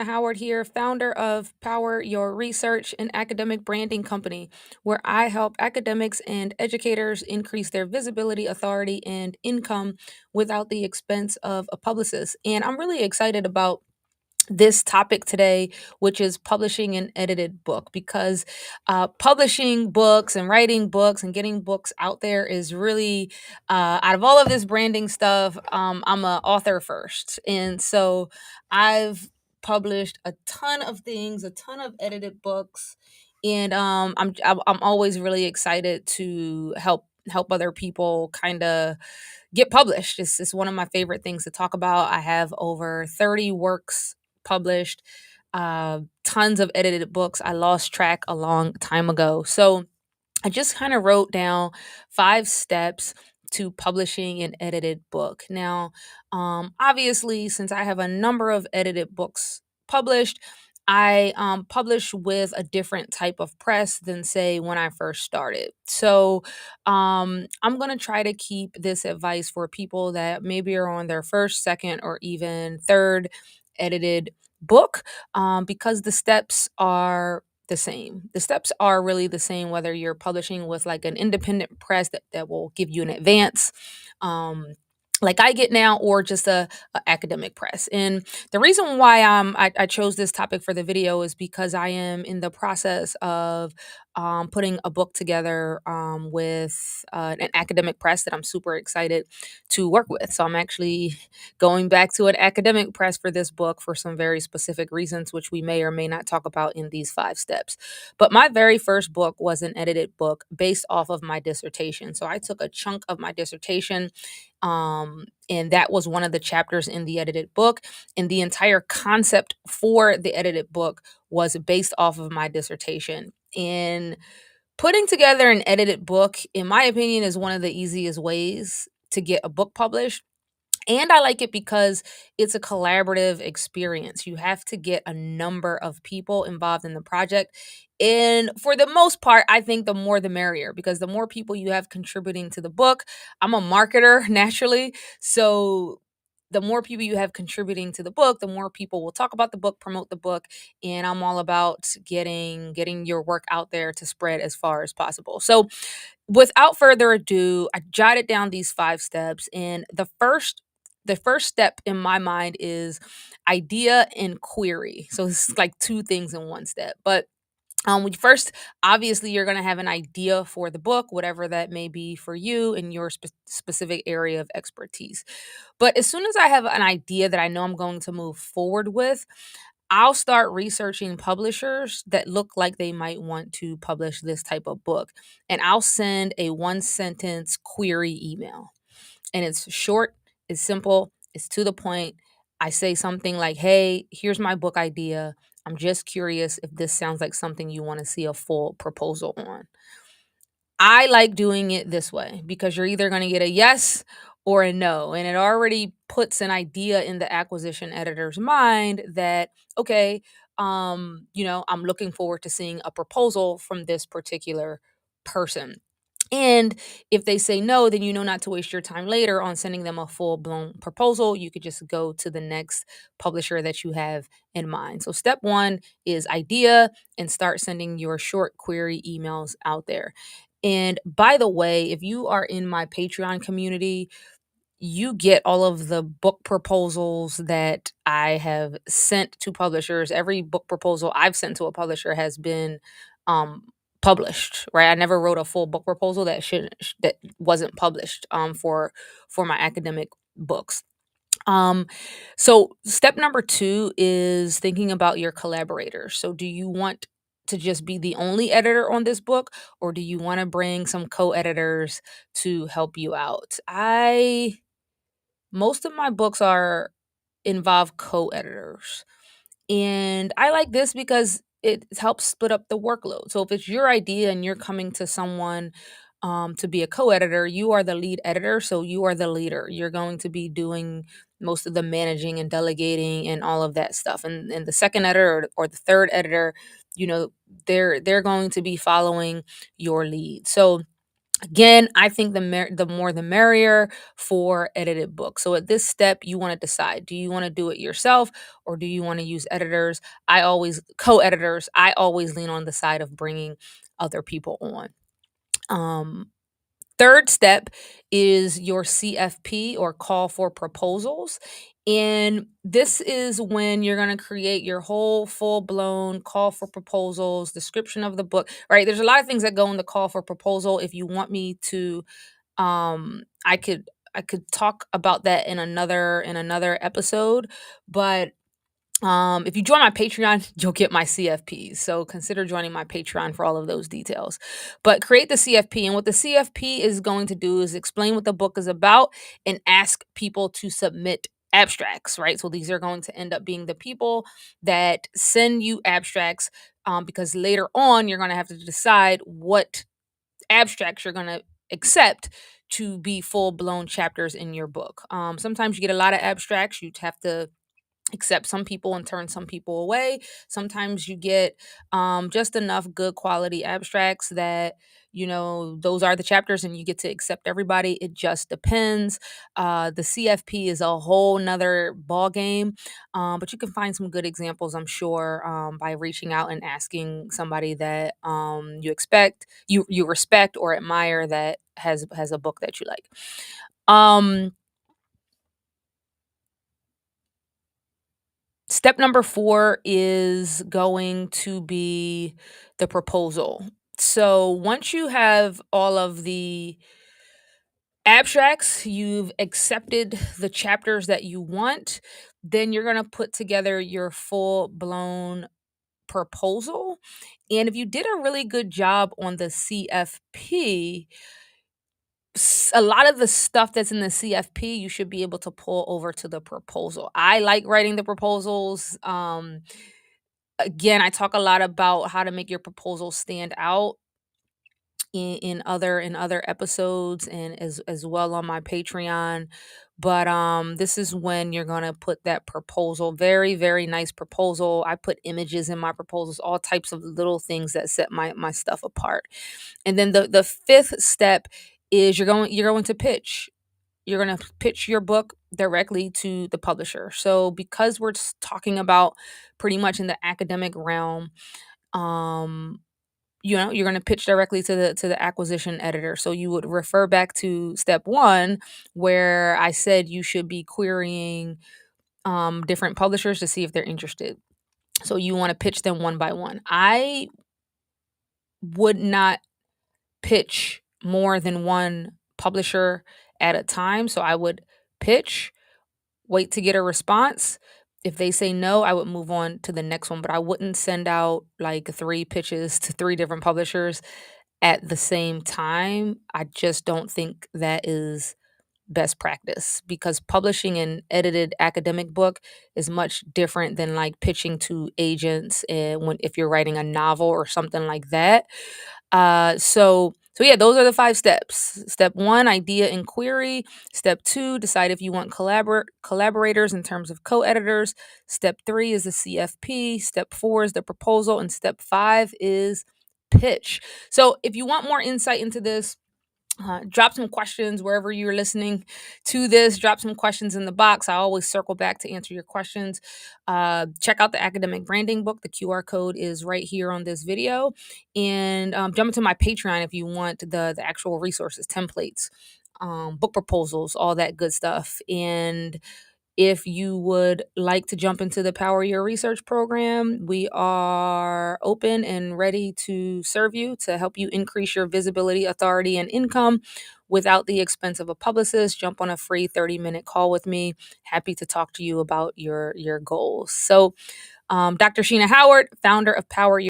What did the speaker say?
Howard here, founder of Power Your Research, an academic branding company where I help academics and educators increase their visibility, authority, and income without the expense of a publicist. And I'm really excited about this topic today, which is publishing an edited book, because publishing books and writing books and getting books out there is really, out of all of this branding stuff, I'm a author first. And so I've published a ton of things, a ton of edited books. And I'm always really excited to help other people kind of get published. It's one of my favorite things to talk about. I have over 30 works published, tons of edited books. I lost track a long time ago. So I just kind of wrote down 5 steps to publishing an edited book. Now, obviously, since I have a number of edited books published, I publish with a different type of press than, say, when I first started. So I'm going to try to keep this advice for people that maybe are on their first, second, or even third edited book, because the steps are the same. The steps are really the same whether you're publishing with like an independent press that will give you an advance. Um, like I get now, or just a academic press. And the reason why I chose this topic for the video is because I am in the process of putting a book together with an academic press that I'm super excited to work with. So I'm actually going back to an academic press for this book for some very specific reasons, which we may or may not talk about in these 5 steps. But my very first book was an edited book based off of my dissertation. So I took a chunk of my dissertation, and that was one of the chapters in the edited book. And the entire concept for the edited book was based off of my dissertation. And putting together an edited book, in my opinion, is one of the easiest ways to get a book published. And I like it because it's a collaborative experience. You have to get a number of people involved in the project. And for the most part, I think the more the merrier, because the more people you have contributing to the book, I'm a marketer naturally. So the more people you have contributing to the book, the more people will talk about the book, promote the book, and I'm all about getting your work out there to spread as far as possible. So without further ado, I jotted down these 5 steps, and the first step in my mind is idea and query. So it's like two things in one step. But when you first, obviously, you're going to have an idea for the book, whatever that may be for you in your specific area of expertise. But as soon as I have an idea that I know I'm going to move forward with, I'll start researching publishers that look like they might want to publish this type of book. And I'll send a 1 sentence query email. And it's short, it's simple, it's to the point. I say something like, hey, here's my book idea. I'm just curious if this sounds like something you want to see a full proposal on. I like doing it this way because you're either going to get a yes or a no. And it already puts an idea in the acquisition editor's mind that, okay, I'm looking forward to seeing a proposal from this particular person. And if they say no, then you know not to waste your time later on sending them a full blown proposal. You could just go to the next publisher that you have in mind. So, step one is idea and start sending your short query emails out there. And by the way, if you are in my Patreon community, you get all of the book proposals that I have sent to publishers. Every book proposal I've sent to a publisher has been um, published, right? I never wrote a full book proposal that wasn't published for my academic books. Um, so step number two is thinking about your collaborators. So do you want to just be the only editor on this book, or do you want to bring some co-editors to help you out? I Most of my books are involve co-editors. And I like this because it helps split up the workload. So if it's your idea and you're coming to someone to be a co-editor, you are the lead editor, so you are the leader. You're going to be doing most of the managing and delegating and all of that stuff. And the second editor, or the third editor, you know, they're going to be following your lead. So Again, I think the more the merrier for edited books. So at this step, you want to decide: do you want to do it yourself, or do you want to use editors? I always co-editors. I always lean on the side of bringing other people on. Um, Third step is your CFP, or call for proposals. And this is when you're going to create your whole full blown call for proposals, description of the book, right? There's a lot of things that go in the call for proposal. If you want me to, I could talk about that in another episode, but if you join my Patreon, you'll get my CFPs. So consider joining my Patreon for all of those details. But create the CFP. And what the CFP is going to do is explain what the book is about and ask people to submit abstracts, right? So these are going to end up being the people that send you abstracts, because later on, you're going to have to decide what abstracts you're going to accept to be full blown chapters in your book. Sometimes you get a lot of abstracts. You'd have to accept some people and turn some people away. Sometimes you get just enough good quality abstracts that those are the chapters, and you get to accept everybody. It just depends. The CFP is a whole nother ball game, but you can find some good examples, I'm sure, by reaching out and asking somebody that you respect or admire, that has a book that you like. um Step number 4 is going to be the proposal. So once you have all of the abstracts, you've accepted the chapters that you want, then you're going to put together your full blown proposal. And if you did a really good job on the CFP, a lot of the stuff that's in the CFP, you should be able to pull over to the proposal. I like writing the proposals. Again, I talk a lot about how to make your proposal stand out in other episodes, and as well on my Patreon. But this is when you're gonna put that proposal, very, very nice proposal. I put images in my proposals, all types of little things that set my stuff apart. And then the fifth step is you're going to pitch. You're going to pitch your book directly to the publisher. So because we're talking about pretty much in the academic realm, um you're going to pitch directly to the acquisition editor. So you would refer back to step 1, where I said you should be querying different publishers to see if they're interested. So you want to pitch them one by one. I would not pitch more than one publisher at a time. So I would pitch, wait to get a response. If they say no, I would move on to the next one, but I wouldn't send out like 3 pitches to 3 different publishers at the same time. I just don't think that is best practice, because publishing an edited academic book is much different than like pitching to agents, and when if you're writing a novel or something like that. So yeah, those are the 5 steps. Step 1, idea and query. Step 2, decide if you want collaborators in terms of co-editors. Step 3 is the CFP. Step 4 is the proposal, and step 5 is pitch. So if you want more insight into this, drop some questions wherever you're listening to this. Drop some questions in the box. I always circle back to answer your questions. Check out the academic branding book. The QR code is right here on this video. And jump into my Patreon if you want the actual resources, templates, book proposals, all that good stuff. And if you would like to jump into the Power Your Research program, we are open and ready to serve you, to help you increase your visibility, authority, and income without the expense of a publicist. Jump on a free 30-minute call with me. Happy to talk to you about your goals. So, Dr. Sheena Howard, founder of Power Your